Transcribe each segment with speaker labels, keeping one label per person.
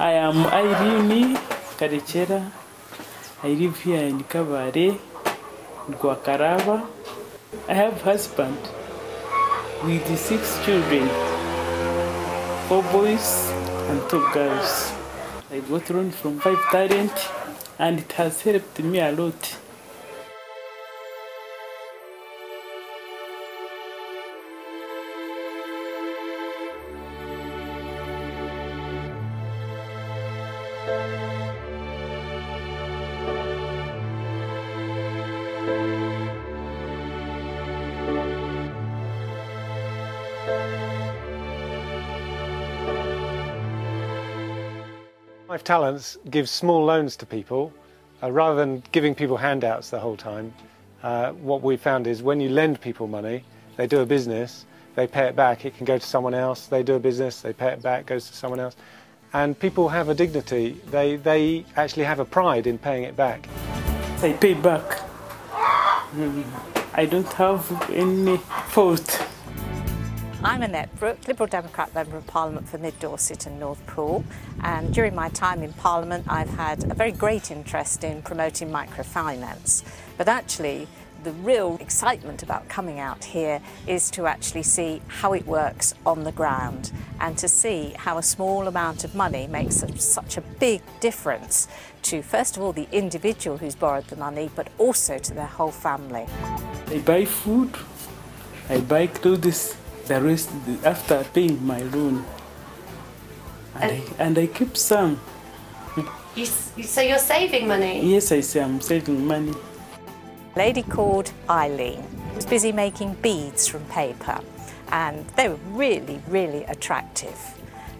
Speaker 1: I am Irene Karechera. I live here in Kabare, Gwakaraba. I have a husband with 6 children, 4 boys and 2 girls. I got loan from 5 Talent and it has helped me a lot.
Speaker 2: Five Talents gives small loans to people rather than giving people handouts the whole time. What we found is when you lend people money, they do a business, they pay it back, it can go to someone else, they do a business, they pay it back, goes to someone else. And people have a dignity, they actually have a pride in paying it back.
Speaker 1: I pay back. I don't have any fault.
Speaker 3: I'm Annette Brooke, Liberal Democrat Member of Parliament for Mid Dorset and North Poole, and during my time in Parliament I've had a very great interest in promoting microfinance. But actually the real excitement about coming out here is to actually see how it works on the ground and to see how a small amount of money makes such a big difference to, first of all, the individual who's borrowed the money, but also to their whole family.
Speaker 1: I buy food, I buy clothes. The rest after paying my loan, and I keep some.
Speaker 4: So you're saving money?
Speaker 1: Yes, I say I'm saving money.
Speaker 3: A lady called Eileen was busy making beads from paper, and they were really, really attractive.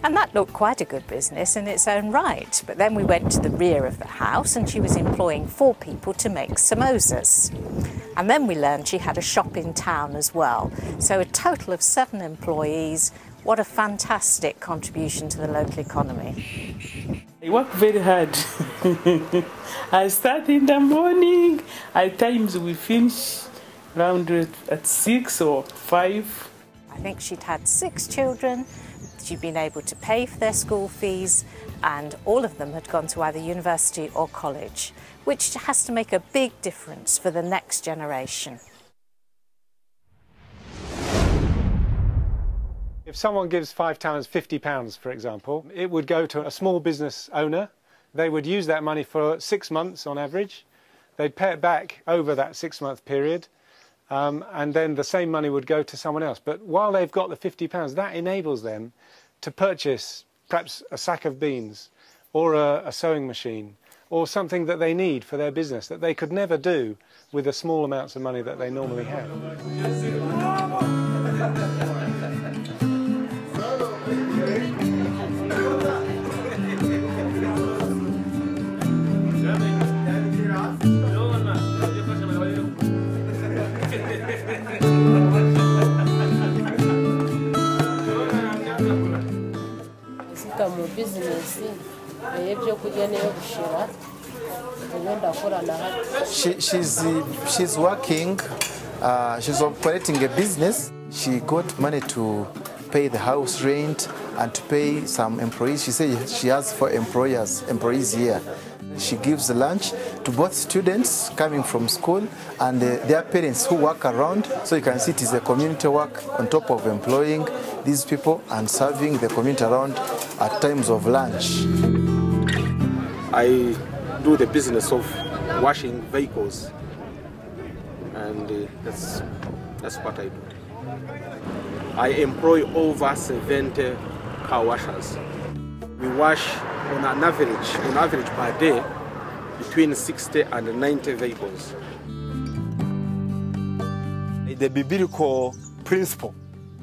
Speaker 3: And that looked quite a good business in its own right. But then we went to the rear of the house and she was employing 4 people to make samosas. And then we learned she had a shop in town as well. So a total of 7 employees. What a fantastic contribution to the local economy.
Speaker 1: I work very hard. I start in the morning. At times we finish around at 6 or 5.
Speaker 3: I think she'd had 6 children. She'd been able to pay for their school fees, and all of them had gone to either university or college, which has to make a big difference for the next generation.
Speaker 2: If someone gives 5 Talents £50, for example, it would go to a small business owner. They would use that money for 6 months on average. They'd pay it back over that 6-month period. And then the same money would go to someone else. But while they've got the £50, that enables them to purchase perhaps a sack of beans or a sewing machine or something that they need for their business that they could never do with the small amounts of money that they normally have.
Speaker 5: She's working, she's operating a business. She got money to pay the house rent and to pay some employees. She said she has 4 employees here. She gives lunch to both students coming from school and their parents who work around. So you can see it is a community work on top of employing these people and serving the community around at times of lunch.
Speaker 6: I do the business of washing vehicles, and that's what I do. I employ over 70 car washers. We wash on average per day between 60 and 90 vehicles.
Speaker 7: The biblical principle,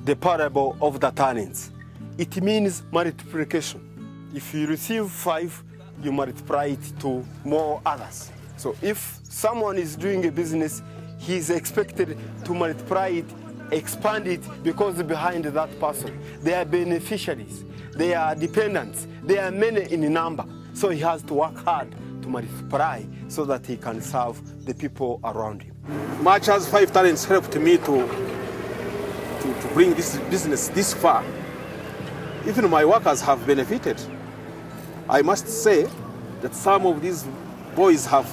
Speaker 7: the parable of the talents, it means multiplication. If you receive 5, you multiply it to more others. So if someone is doing a business, he is expected to multiply it, expand it, because behind that person, they are beneficiaries, they are dependents, they are many in number. So he has to work hard to multiply so that he can serve the people around him.
Speaker 6: Much as 5 Talents helped me to bring this business this far, even my workers have benefited. I must say that some of these boys have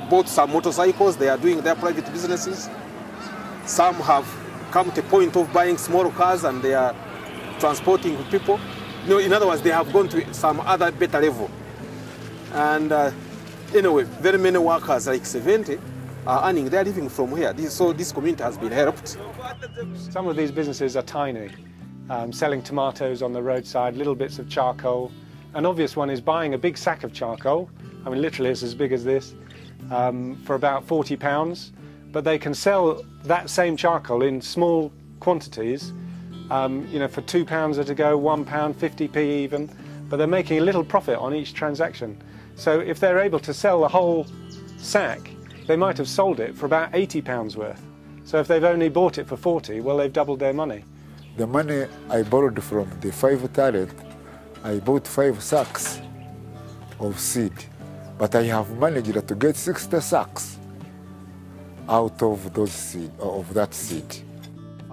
Speaker 6: bought some motorcycles, they are doing their private businesses. Some have come to the point of buying small cars and they are transporting people. In other words, they have gone to some other better level. And anyway, very many workers, like 70, are earning their living from here. So this community has been helped.
Speaker 2: Some of these businesses are tiny, selling tomatoes on the roadside, little bits of charcoal. An obvious one is buying a big sack of charcoal. I mean, literally it's as big as this, for about £40. But they can sell that same charcoal in small quantities, for £2 at a go, £1, 50p even. But they're making a little profit on each transaction. So if they're able to sell the whole sack, they might have sold it for about £80 worth. So if they've only bought it for 40, well, they've doubled their money.
Speaker 8: The money I borrowed from the 5 talent, I bought 5 sacks of seed, but I have managed to get 60 sacks out of those seed, of that seed.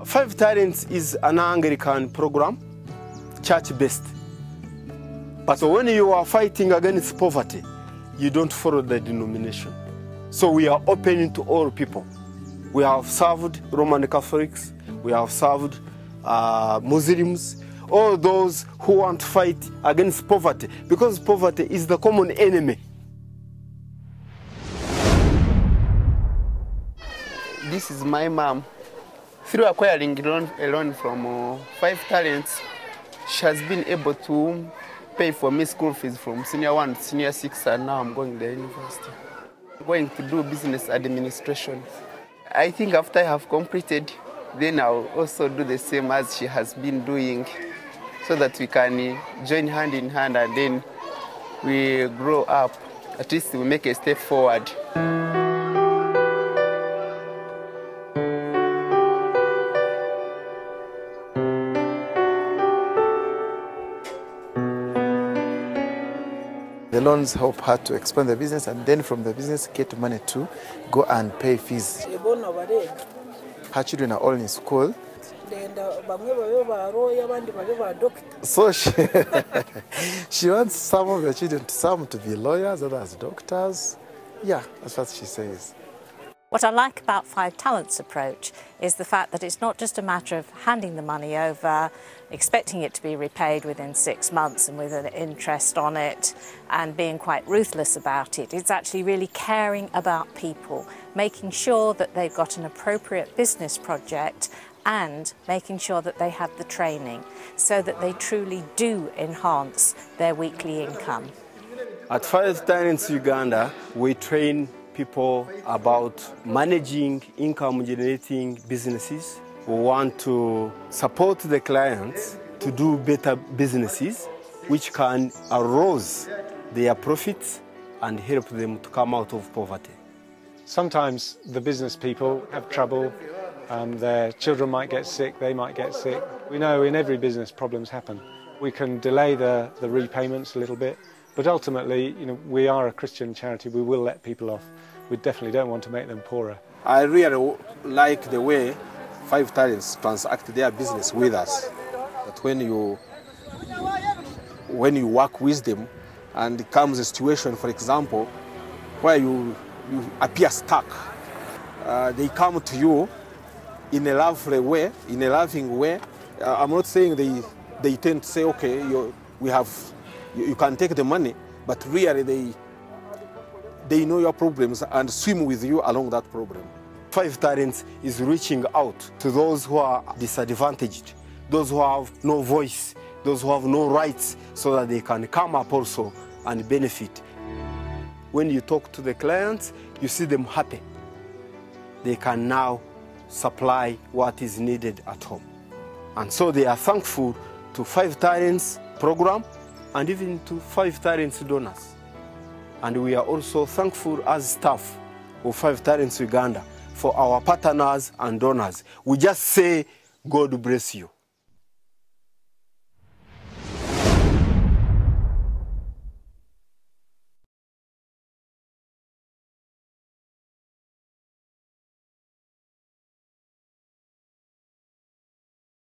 Speaker 7: 5 Talents is an Anglican program, church-based. But when you are fighting against poverty, you don't follow the denomination. So we are open to all people. We have served Roman Catholics, we have served Muslims, all those who want to fight against poverty, because poverty is the common enemy.
Speaker 9: This is my mom. Through acquiring a loan from 5 Talents, she has been able to pay for me school fees from senior 1 to senior 6, and now I'm going to the university. I'm going to do business administration. I think after I have completed, then I'll also do the same as she has been doing, so that we can join hand in hand and then we grow up. At least we make a step forward.
Speaker 5: The loans help her to expand the business, and then from the business get money to go and pay fees. Her children are all in school. So she wants some of the children, some to be lawyers, others doctors. Yeah, that's what she says.
Speaker 3: What I like about 5 Talents approach is the fact that it's not just a matter of handing the money over, expecting it to be repaid within 6 months and with an interest on it, and being quite ruthless about it. It's actually really caring about people, making sure that they've got an appropriate business project and making sure that they have the training so that they truly do enhance their weekly income.
Speaker 7: At 5 Talents Uganda, we train people about managing income-generating businesses. We want to support the clients to do better businesses which can arouse their profits and help them to come out of poverty.
Speaker 2: Sometimes the business people have trouble, their children might get sick, they might get sick. We know in every business problems happen. We can delay the repayments a little bit, but ultimately, we are a Christian charity, we will let people off. We definitely don't want to make them poorer.
Speaker 6: I really like the way 5 Talents transact their business with us. That when you work with them and it comes a situation, for example, where you appear stuck, they come to you in a lovely way, in a loving way. I'm not saying they tend to say, okay, you can take the money, but really they know your problems and swim with you along that problem.
Speaker 7: 5 Talents is reaching out to those who are disadvantaged, those who have no voice, those who have no rights, so that they can come up also and benefit. When you talk to the clients, you see them happy. They can now supply what is needed at home. And so they are thankful to 5 Talents program and even to 5 Talents donors. And we are also thankful as staff of 5 Talents Uganda for our partners and donors. We just say, God bless you.